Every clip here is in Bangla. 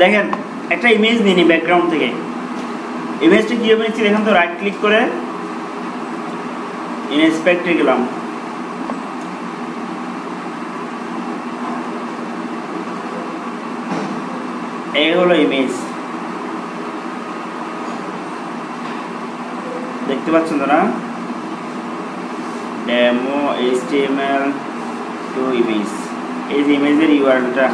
দেখেন একটা ইমেজ নিনি ব্যাকগ্রাউন্ড থেকে। ইমেজটা কীভাবে নিচ্ছি দেখেন তো, রাইট ক্লিক করে ইনস্পেক্টে গেলাম, এই হলো ইমেজ, দেখতে পাচ্ছেন তো না, ডেমো HTML টু ইমেজ, এই যে ইমেজের ইউআরএলটা।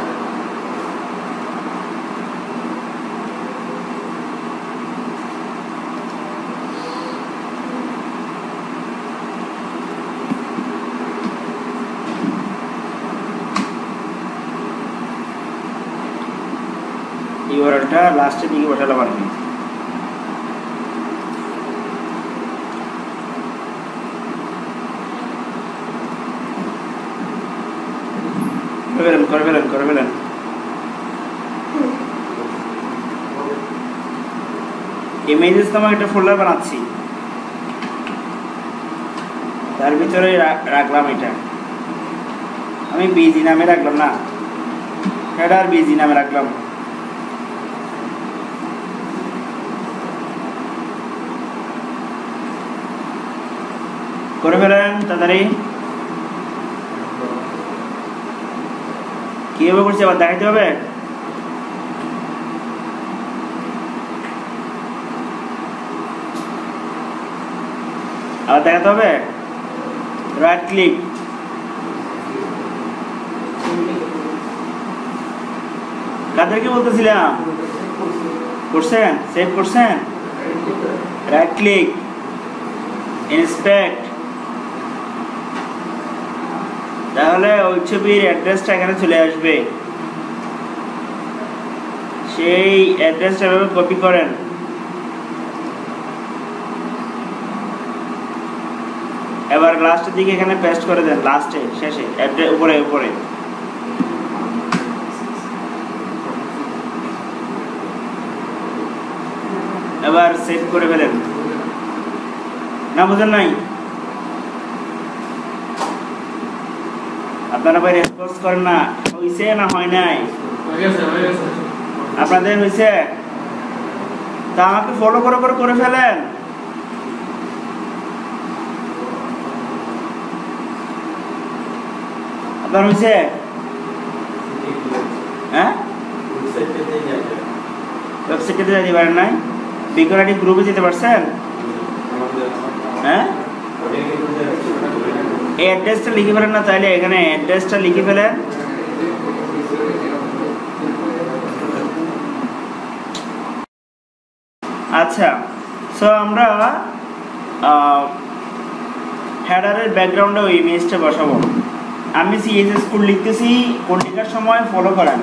ইউআরএলটা লাস্টের দিকে বসালাম আর কি। করে ফেলেন। ইমেজেস নামক একটা ফোল্ডার বানাচ্ছি, তার ভিতরে রাখলাম এটা, আমি বিজি নামে রাখলাম না, হেডার বিজি নামে রাখলাম। করে ফেলেন তাড়াতাড়ি। কিভাবে করছি আবার দেখাইতে হবে? আবার দেখাতে হবে? রাইট ক্লিক, কাদেরকে বলতেছিলাম? করছেন? সেভ করছেন? রাইট ক্লিক, ইন্সপেক্ট, তাহলে ওই ছবির অ্যাড্রেসটা এখানে চলে আসবে। সেই অ্যাড্রেসটা এভাবে কপি করেন, এবার লাস্টের দিকে এখানে পেস্ট করে দেন, লাস্টে শেষে উপরে উপরে। এবার সেভ করে ফেলেন। না বুঝেন নাই? আপনারা ভাই রেসপন্স করেন না, হইছে না হয় নাই? আপনাদের হইছে? তা আমাকে ফলো করে ফেলেন। আপনার হইছে? হ্যাঁ, ওয়েবসাইটে যেতে পারেন নাই? বিকরাটি গ্রুপে যেতে পারছেন? হ্যাঁ, এই অ্যাড্রেসটা লিখে ফেলেন না, তাইলে এখানে অ্যাড্রেসটা লিখে ফেলেন। আচ্ছা, সো আমরা হেডারের ব্যাকগ্রাউন্ডে ওই ইমেজটা বসাবো। আমি CSS কোড লিখতেছি, কোড লেখার সময় ফলো করেন।